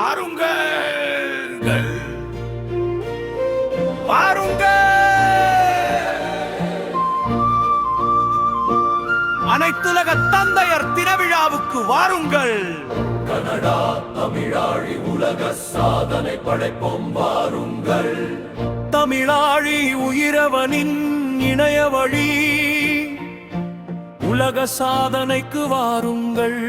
வாருங்கள் வாருங்கள். அனைத்துலக தந்தையர் தினவிழாவுக்கு வாருங்கள். கனடா தமிழாழி உலக சாதனை படைப்போம் வாருங்கள். தமிழாழி உயிரவனின் இணைய வழி உலக சாதனைக்கு வாருங்கள்.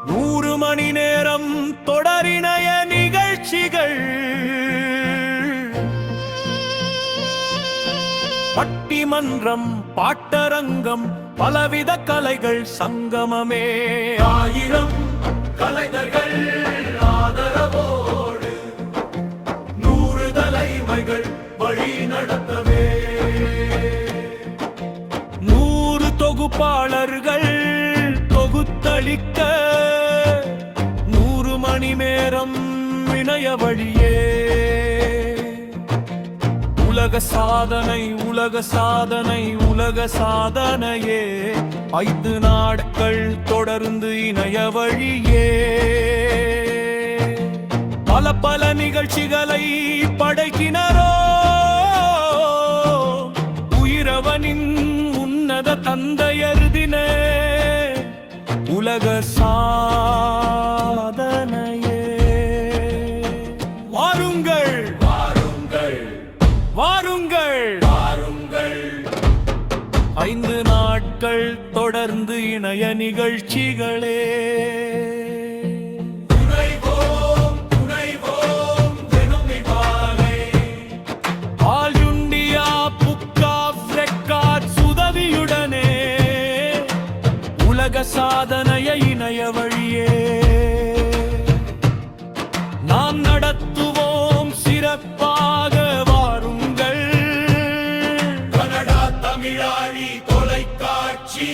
100 மணி நேரம் தொடரிணைய நிகழ்ச்சிகள், பட்டிமன்றம், பாட்டரங்கம், பலவித கலைகள் சங்கமமே. 1000 கலைஞர்கள் ஆதரவோடு 100 தலைமைகள் வழி நடத்தவே. 100 தொகுப்பாளர்கள் தொகுத்தளிக்க 100 மணி நேரம் இணைய வழியே. உலக சாதனை உலக சாதனை உலக சாதனையே. 5 நாட்கள் தொடர்ந்து இணைய வழியே. பல பல நிகழ்ச்சிகளை படைக்கினரோ உயிரவனின் உன்னத தந்தையர் தின உலக சாதனையே. வாருங்கள் வாருங்கள் வாருங்கள் வாருங்கள். 5 நாட்கள் தொடர்ந்து இணைய நிகழ்ச்சிகளே. துணைவோம் துணைவோம் தினம் இவ்வாறே. All India book of records உதவியுடனே உலக சாதனைய இணைய வழியே நாம் நடத்துவோம் சிறப்பாக. வாருங்கள். கனடா தமிழாழி தொலைக்காட்சி.